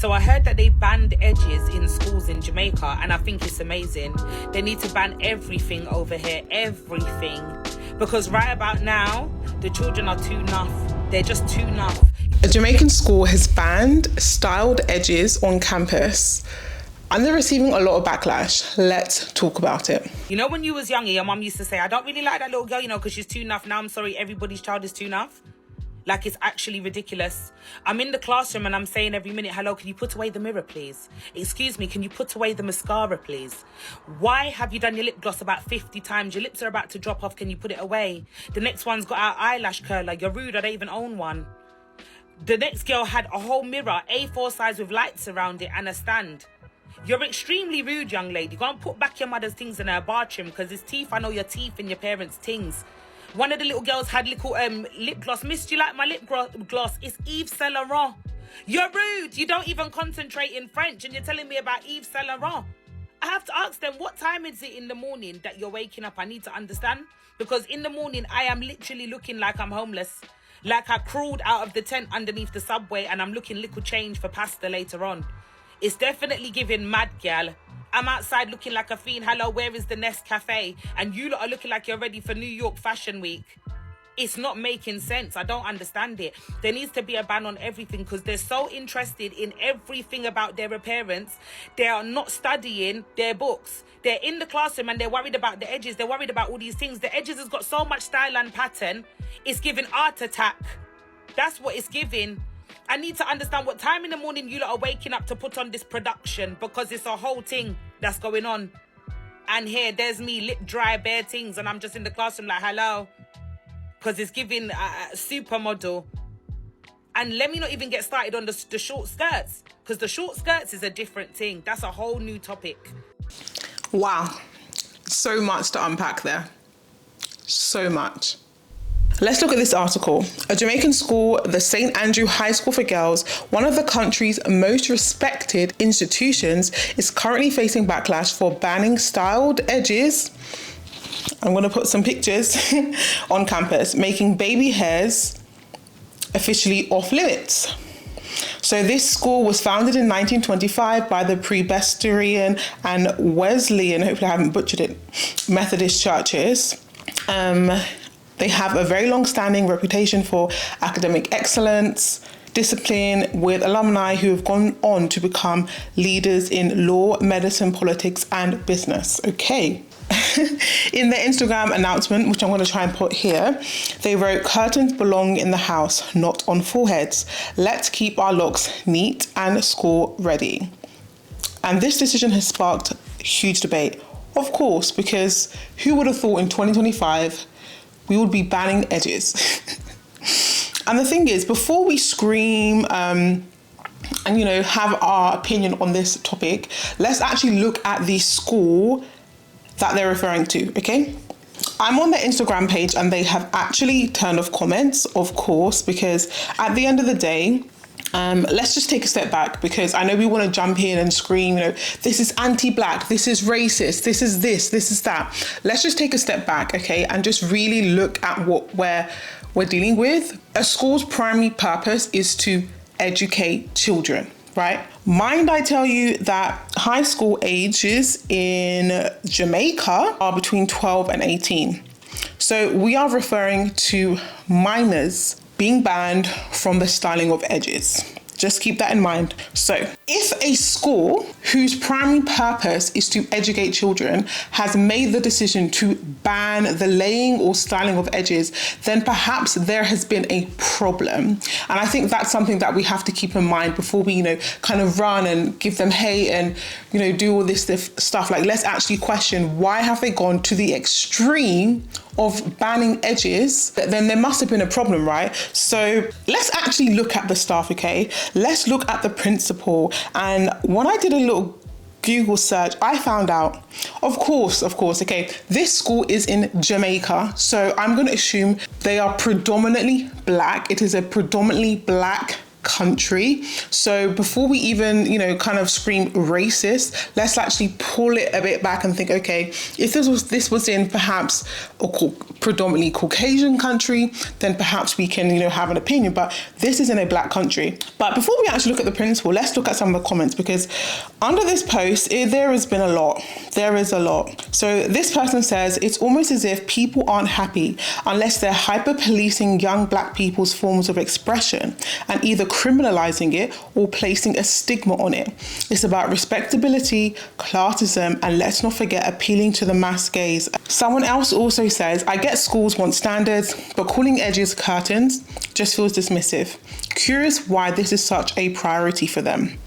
So I heard that they banned edges in schools in Jamaica, and I think it's amazing. They need to ban everything over here, everything. Because right about now, the children are too nuff. They're just too nuff. A Jamaican school has banned styled edges on campus, and they're receiving a lot of backlash. Let's talk about it. You know, when you was younger, your mum used to say, I don't really like that little girl, because she's too nuff. Now I'm sorry, everybody's child is too nuff. Like, it's actually ridiculous. I'm in the classroom and I'm saying every minute, hello, can you put away the mirror, please? Excuse me, can you put away the mascara, please? Why have you done your lip gloss about 50 times? Your lips are about to drop off, can you put it away? The next one's got our eyelash curler. You're rude, I don't even own one. The next girl had a whole mirror, A4 size with lights around it and a stand. You're extremely rude, young lady. Go and put back your mother's things in her bathroom, because it's teeth. I know your teeth and your parents' things. One of the little girls had little lip gloss. Miss, do you like my lip gloss? It's Yves Saint Laurent. You're rude. You don't even concentrate in French and you're telling me about Yves Saint Laurent. I have to ask them, what time is it in the morning that you're waking up? I need to understand. Because in the morning, I am literally looking like I'm homeless. Like I crawled out of the tent underneath the subway and I'm looking little change for pasta later on. It's definitely giving mad, gal. I'm outside looking like a fiend. Hello, where is the Nest Cafe? And you lot are looking like you're ready for New York Fashion Week. It's not making sense. I don't understand it. There needs to be a ban on everything because they're so interested in everything about their appearance. They are not studying their books. They're in the classroom and they're worried about the edges. They're worried about all these things. The edges has got so much style and pattern. It's giving art attack. That's what it's giving. I need to understand what time in the morning you lot are waking up to put on this production, because it's a whole thing that's going on. And here, there's me, lip dry, bare things, and I'm just in the classroom like, hello. Because it's giving supermodel. And let me not even get started on the short skirts, because the short skirts is a different thing. That's a whole new topic. Wow. So much to unpack there. So much. Let's look at this article. A Jamaican school, the St. Andrew High School for Girls, one of the country's most respected institutions, is currently facing backlash for banning styled edges. I'm going to put some pictures on campus, making baby hairs officially off limits. So this school was founded in 1925 by the Presbyterian and Wesleyan, hopefully I haven't butchered it, Methodist churches. They have a very long-standing reputation for academic excellence, discipline, with alumni who have gone on to become leaders in law, medicine, politics, and business. Okay. In their Instagram announcement, which I'm going to try and put here, they wrote, "Curtains belong in the house, not on foreheads. Let's keep our looks neat and school ready." And this decision has sparked huge debate. Of course, because who would have thought in 2025 we would be banning edges? And the thing is, before we scream and have our opinion on this topic, let's actually look at the school that they're referring to, okay? I'm on their Instagram page and they have actually turned off comments, of course, because at the end of the day, let's just take a step back, because I know we want to jump in and scream, this is anti-black, this is racist, this is this is that. Let's just take a step back, okay, and just really look at what we're dealing with. A school's primary purpose is to educate children, right? Mind I tell you that high school ages in Jamaica are between 12 and 18. So we are referring to minors being banned from the styling of edges. Just keep that in mind. So if a school whose primary purpose is to educate children has made the decision to ban the laying or styling of edges, then perhaps there has been a problem. And I think that's something that we have to keep in mind before we, kind of run and give them hate and, do all this stuff. Like, let's actually question, why have they gone to the extreme of banning edges? Then there must have been a problem, right? So let's actually look at the staff, okay? Let's look at the principal. And when I did a little Google search, I found out, of course, okay, this school is in Jamaica. So I'm going to assume they are predominantly black. It is a predominantly black country. So before we even, kind of scream racist, let's actually pull it a bit back and think, okay, if this was in perhaps a predominantly Caucasian country, then perhaps we can, have an opinion, but this is in a black country. But before we actually look at the principle, let's look at some of the comments, because under this post, there has been a lot. There is a lot. So this person says, it's almost as if people aren't happy unless they're hyper-policing young black people's forms of expression and either criminalizing it or placing a stigma on it. It's about respectability, classism, and let's not forget appealing to the mass gaze. Someone else also says, I get schools want standards, but calling edges curtains just feels dismissive. Curious why this is such a priority for them.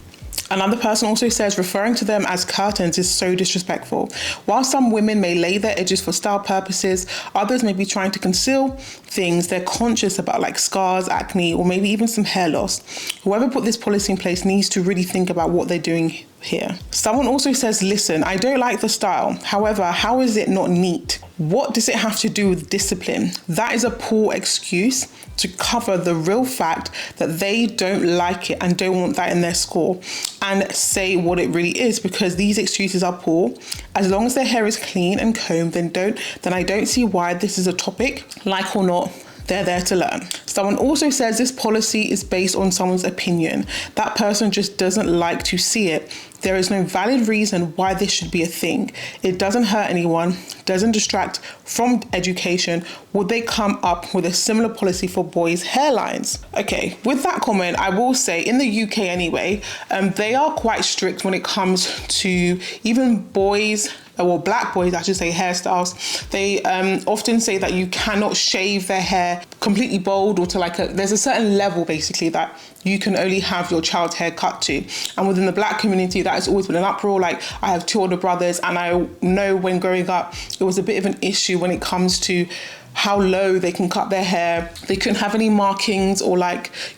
Another person also says referring to them as curtains is so disrespectful. While some women may lay their edges for style purposes, others may be trying to conceal things they're conscious about, like scars, acne, or maybe even some hair loss. Whoever put this policy in place needs to really think about what they're doing here. Someone also says, listen, I don't like the style. However, how is it not neat? What does it have to do with discipline? That is a poor excuse to cover the real fact that they don't like it and don't want that in their score, and say what it really is, because these excuses are poor. As long as their hair is clean and combed, then I don't see why this is a topic. Like or not, they're there to learn. Someone also says this policy is based on someone's opinion. That person just doesn't like to see it. There is no valid reason why this should be a thing. It doesn't hurt anyone, doesn't distract from education. Would they come up with a similar policy for boys' hairlines? Okay, with that comment, I will say in the UK anyway, they are quite strict when it comes to even boys, well, black boys, I should say, hairstyles. They often say that you cannot shave their hair completely bald, or to there's a certain level basically that you can only have your child's hair cut to. And within the black community, that has always been an uproar. Like, I have two older brothers, and I know when growing up, it was a bit of an issue when it comes to how low they can cut their hair. They couldn't have any markings or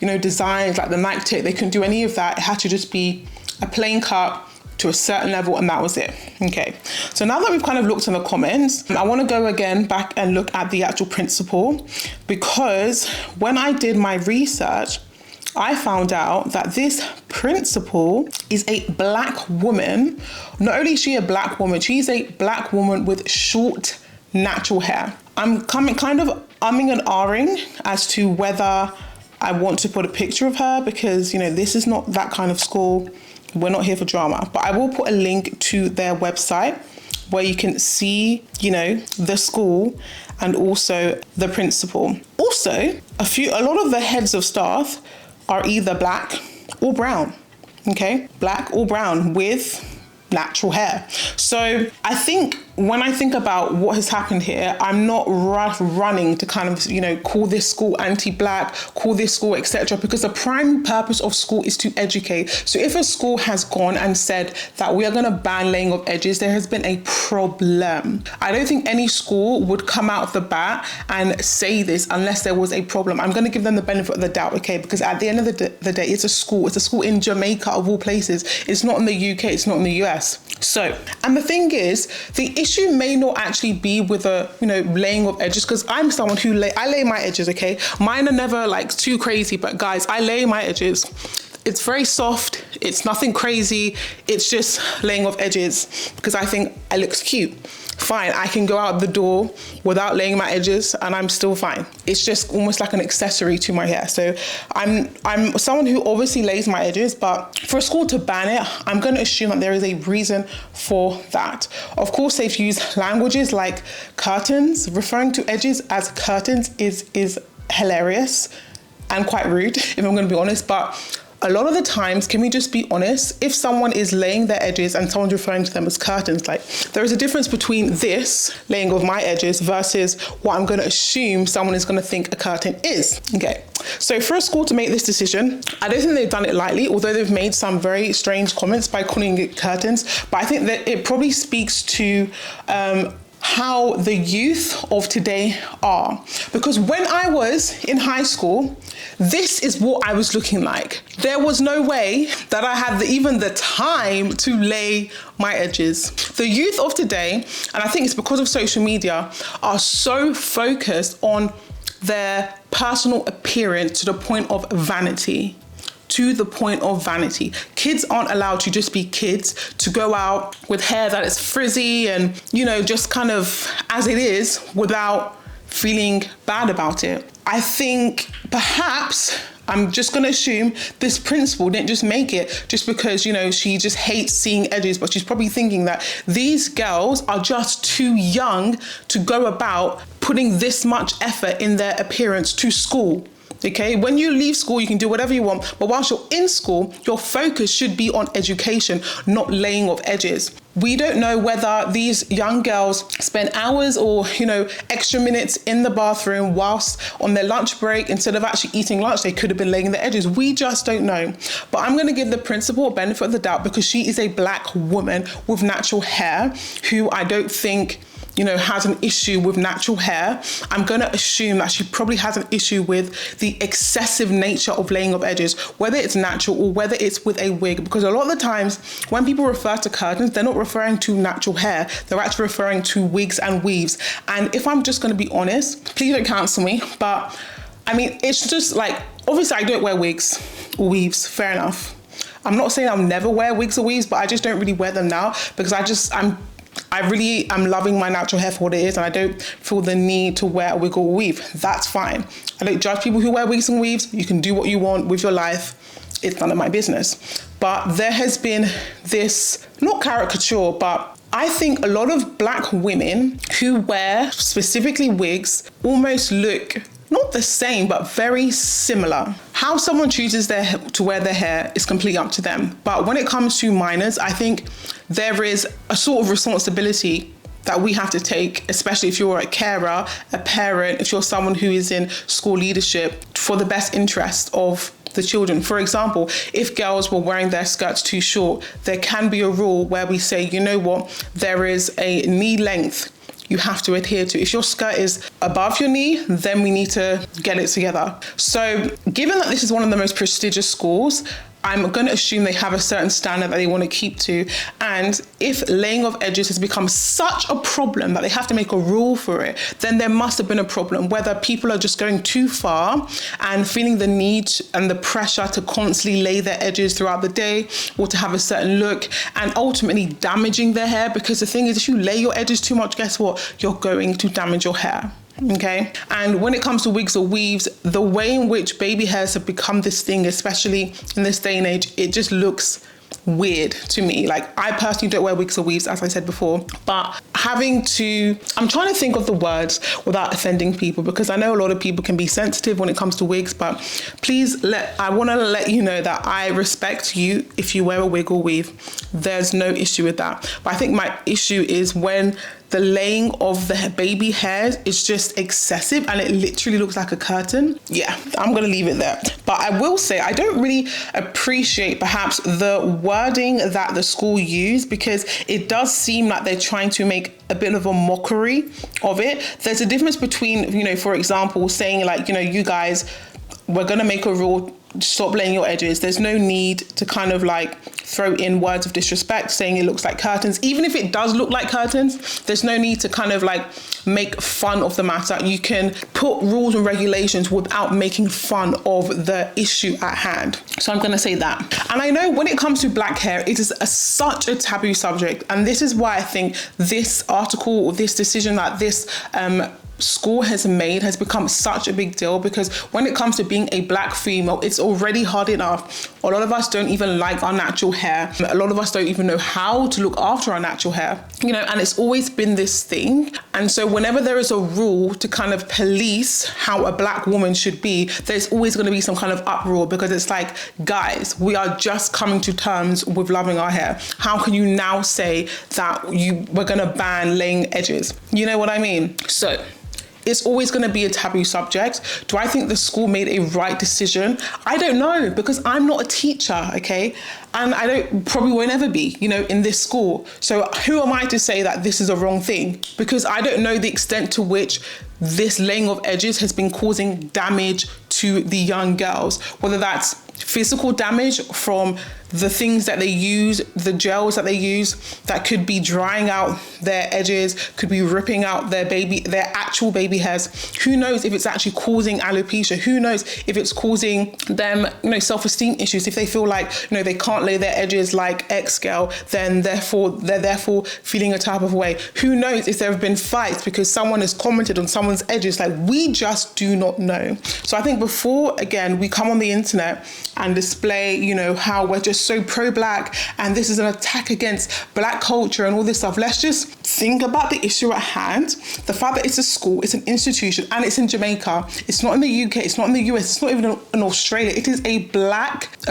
designs like the Nike tape. They couldn't do any of that. It had to just be a plain cut to a certain level, and that was it. Okay, so now that we've kind of looked in the comments, I want to go again back and look at the actual principle, because when I did my research, I found out that this principal is a black woman. Not only is she a black woman, she's a black woman with short, natural hair. I'm kind of umming and ahhing as to whether I want to put a picture of her, because, this is not that kind of school. We're not here for drama, but I will put a link to their website where you can see, the school and also the principal. Also, a lot of the heads of staff are either black or brown, okay? Black or brown with natural hair. So I think when I think about what has happened here, I'm not running to kind of, call this school anti-black, call this school, etc., because the primary purpose of school is to educate. So if a school has gone and said that we are going to ban laying of edges, there has been a problem. I don't think any school would come out of the bat and say this unless there was a problem. I'm going to give them the benefit of the doubt, okay? Because at the end of the day, it's a school. It's a school in Jamaica, of all places. It's not in the UK. It's not in the US. So, and the thing is, the issue may not actually be with a, laying of edges, because I'm someone who I lay my edges, okay? Mine are never too crazy, but guys, I lay my edges. It's very soft. It's nothing crazy. It's just laying of edges because I think it looks cute. Fine, I can go out the door without laying my edges and I'm still fine. It's just almost like an accessory to my hair. So I'm someone who obviously lays my edges, but for a school to ban it, I'm going to assume that there is a reason for that. Of course, they've used languages like curtains. Referring to edges as curtains is hilarious and quite rude, if I'm going to be honest, but a lot of the times, can we just be honest? If someone is laying their edges and someone's referring to them as curtains, there is a difference between this laying of my edges versus what I'm going to assume someone is going to think a curtain is. Okay, so for a school to make this decision, I don't think they've done it lightly, although they've made some very strange comments by calling it curtains, but I think that it probably speaks to how the youth of today are. Because when I was in high school, this is what I was looking like. There was no way that I had even the time to lay my edges. The youth of today, and I think it's because of social media, are so focused on their personal appearance to the point of vanity. to the point of vanity. Kids aren't allowed to just be kids, to go out with hair that is frizzy and, just kind of as it is without feeling bad about it. I think perhaps, I'm just going to assume this principal didn't just make it just because, she just hates seeing edges, but she's probably thinking that these girls are just too young to go about putting this much effort in their appearance to school. Okay, when you leave school, you can do whatever you want, but whilst you're in school, your focus should be on education, not laying of edges. We don't know whether these young girls spend hours or, extra minutes in the bathroom whilst on their lunch break. Instead of actually eating lunch, they could have been laying the edges. We just don't know. But I'm going to give the principal a benefit of the doubt because she is a black woman with natural hair who I don't think has an issue with natural hair. I'm going to assume that she probably has an issue with the excessive nature of laying of edges, whether it's natural or whether it's with a wig, because a lot of the times when people refer to curtains, they're not referring to natural hair. They're actually referring to wigs and weaves. And if I'm just going to be honest, please don't cancel me, but it's just like, obviously I don't wear wigs or weaves, fair enough. I'm not saying I'll never wear wigs or weaves, but I just don't really wear them now because I really am loving my natural hair for what it is, and I don't feel the need to wear a wig or weave. That's fine. I don't judge people who wear wigs and weaves. You can do what you want with your life. It's none of my business. But there has been this, not caricature, but I think a lot of black women who wear specifically wigs almost look not the same, but very similar. How someone chooses to wear their hair is completely up to them. But when it comes to minors, I think there is a sort of responsibility that we have to take, especially if you're a carer, a parent, if you're someone who is in school leadership, for the best interest of the children. For example, if girls were wearing their skirts too short, there can be a rule where we say, there is a knee length you have to adhere to. If your skirt is above your knee, then we need to get it together. So given that this is one of the most prestigious schools, I'm going to assume they have a certain standard that they want to keep to. And if laying of edges has become such a problem that they have to make a rule for it, then there must have been a problem, whether people are just going too far and feeling the need and the pressure to constantly lay their edges throughout the day or to have a certain look and ultimately damaging their hair. Because the thing is, if you lay your edges too much, guess what? You're going to damage your hair. Okay. And when it comes to wigs or weaves, the way in which baby hairs have become this thing, especially in this day and age, it just looks weird to me. Like, I personally don't wear wigs or weaves, as I said before, but I'm trying to think of the words without offending people, because I know a lot of people can be sensitive when it comes to wigs, but I want to let you know that I respect you if you wear a wig or weave. There's no issue with that. But I think my issue is when the laying of the baby hairs is just excessive and it literally looks like a curtain. Yeah, I'm going to leave it there. But I will say I don't really appreciate perhaps the wording that the school used, because it does seem like they're trying to make a bit of a mockery of it. There's a difference between, for example, saying like, you guys, we're going to make a rule, stop laying your edges. There's no need to kind of like throw in words of disrespect saying it looks like curtains. Even if it does look like curtains, there's no need to kind of like make fun of the matter. You can put rules and regulations without making fun of the issue at hand. So I'm going to say that. And I know when it comes to black hair, it is such a taboo subject. And this is why I think this article or this decision that this school has made has become such a big deal, because when it comes to being a black female, it's already hard enough. A lot of us don't even like our natural hair. A lot of us don't even know how to look after our natural hair, and it's always been this thing. And so whenever there is a rule to kind of police how a black woman should be, there's always going to be some kind of uproar, because it's like, guys, we are just coming to terms with loving our hair. How can you now say that we're going to ban laying edges? You know what I mean? So it's always going to be a taboo subject. Do I think the school made a right decision? I don't know, because I'm not a teacher, okay? And I probably won't ever be, in this school. So who am I to say that this is a wrong thing? Because I don't know the extent to which this laying of edges has been causing damage to the young girls, whether that's physical damage from the things that they use, the gels that they use, that could be drying out their edges, could be ripping out their actual baby hairs. Who knows if it's actually causing alopecia? Who knows if it's causing them, self-esteem issues? If they feel like, they can't lay their edges like X girl, then they're therefore feeling a type of way. Who knows if there have been fights because someone has commented on someone's edges? Like, we just do not know. So I think before, again, we come on the internet and display, how we're just so pro-black and this is an attack against black culture and all this stuff, let's just think about the issue at hand. The fact that it's a school, it's an institution, and it's in Jamaica. It's not in the UK, it's not in the US, it's not even in Australia. It is a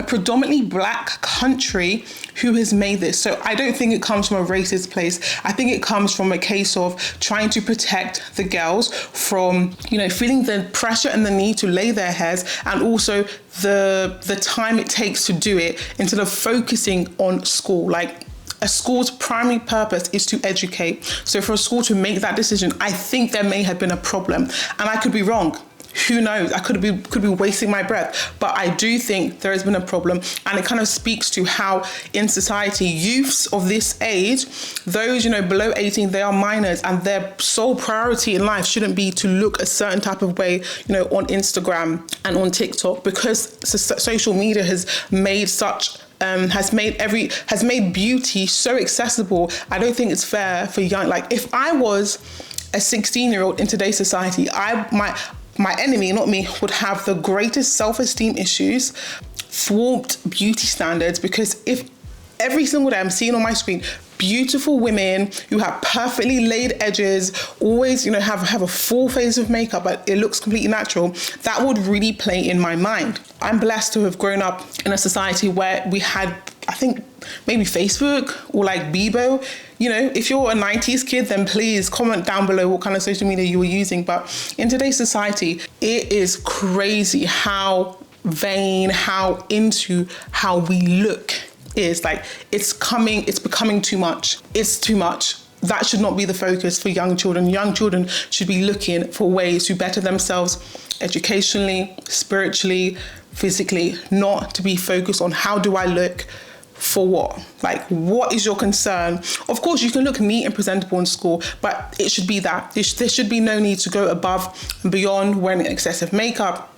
predominantly black country who has made this. So I don't think it comes from a racist place. I think it comes from a case of trying to protect the girls from, feeling the pressure and the need to lay their hairs, and also the time it takes to do it, instead of focusing on school. Like, a school's primary purpose is to educate. So for a school to make that decision, I think there may have been a problem, and I could be wrong. Who knows? I could be wasting my breath, but I do think there has been a problem, and it kind of speaks to how in society, youths of this age, those below 18, they are minors, and their sole priority in life shouldn't be to look a certain type of way, on Instagram and on TikTok, because social media has made has made beauty so accessible. I don't think it's fair for young. Like, if I was a 16-year-old in today's society, my enemy, not me, would have the greatest self-esteem issues, thwart beauty standards, because if every single day I'm seeing on my screen beautiful women who have perfectly laid edges, always, have a full face of makeup, but it looks completely natural, that would really play in my mind. I'm blessed to have grown up in a society where we had, I think, maybe Facebook or like Bebo. If you're a 90s kid, then please comment down below what kind of social media you were using. But in today's society, it is crazy how vain, how into how we look is. Like, it's becoming too much. It's too much. That should not be the focus for young children. Young children should be looking for ways to better themselves educationally, spiritually, physically, not to be focused on how do I look. For what? Like, what is your concern? Of course, you can look neat and presentable in school, but it should be that. There should be no need to go above and beyond wearing excessive makeup,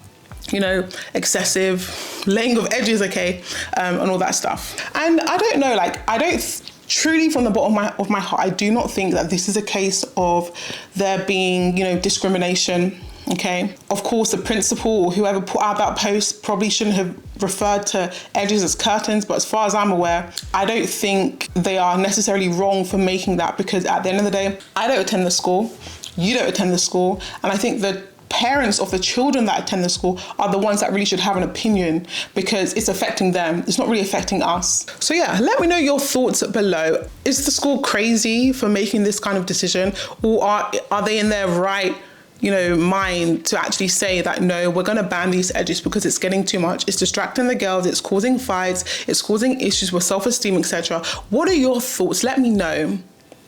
excessive laying of edges, and all that stuff. And I don't know, truly from the bottom of my heart, I do not think that this is a case of there being, discrimination. Okay. Of course, the principal or whoever put out that post probably shouldn't have referred to edges as curtains, but as far as I'm aware, I don't think they are necessarily wrong for making that, because at the end of the day, I don't attend the school, you don't attend the school, and I think the parents of the children that attend the school are the ones that really should have an opinion, because it's affecting them. It's not really affecting us. So yeah, let me know your thoughts below. Is the school crazy for making this kind of decision, or are they in their right mind to actually say that, no, we're going to ban these edges because it's getting too much, it's distracting the girls, it's causing fights, it's causing issues with self-esteem, etc. What are your thoughts? Let me know.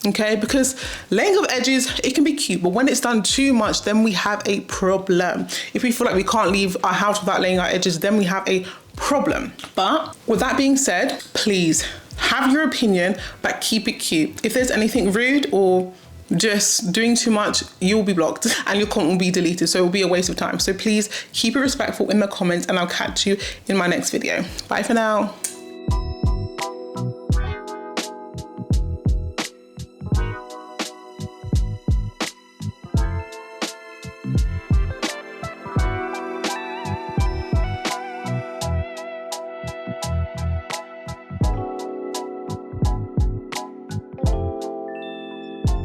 Okay, because laying of edges, it can be cute, but when it's done too much, then we have a problem. If we feel like we can't leave our house without laying our edges, then we have a problem. But with that being said, please have your opinion, but keep it cute. If there's anything rude or just doing too much, you'll be blocked and your comment will be deleted, so it will be a waste of time. So please keep it respectful in the comments, and I'll catch you in my next video. Bye for now.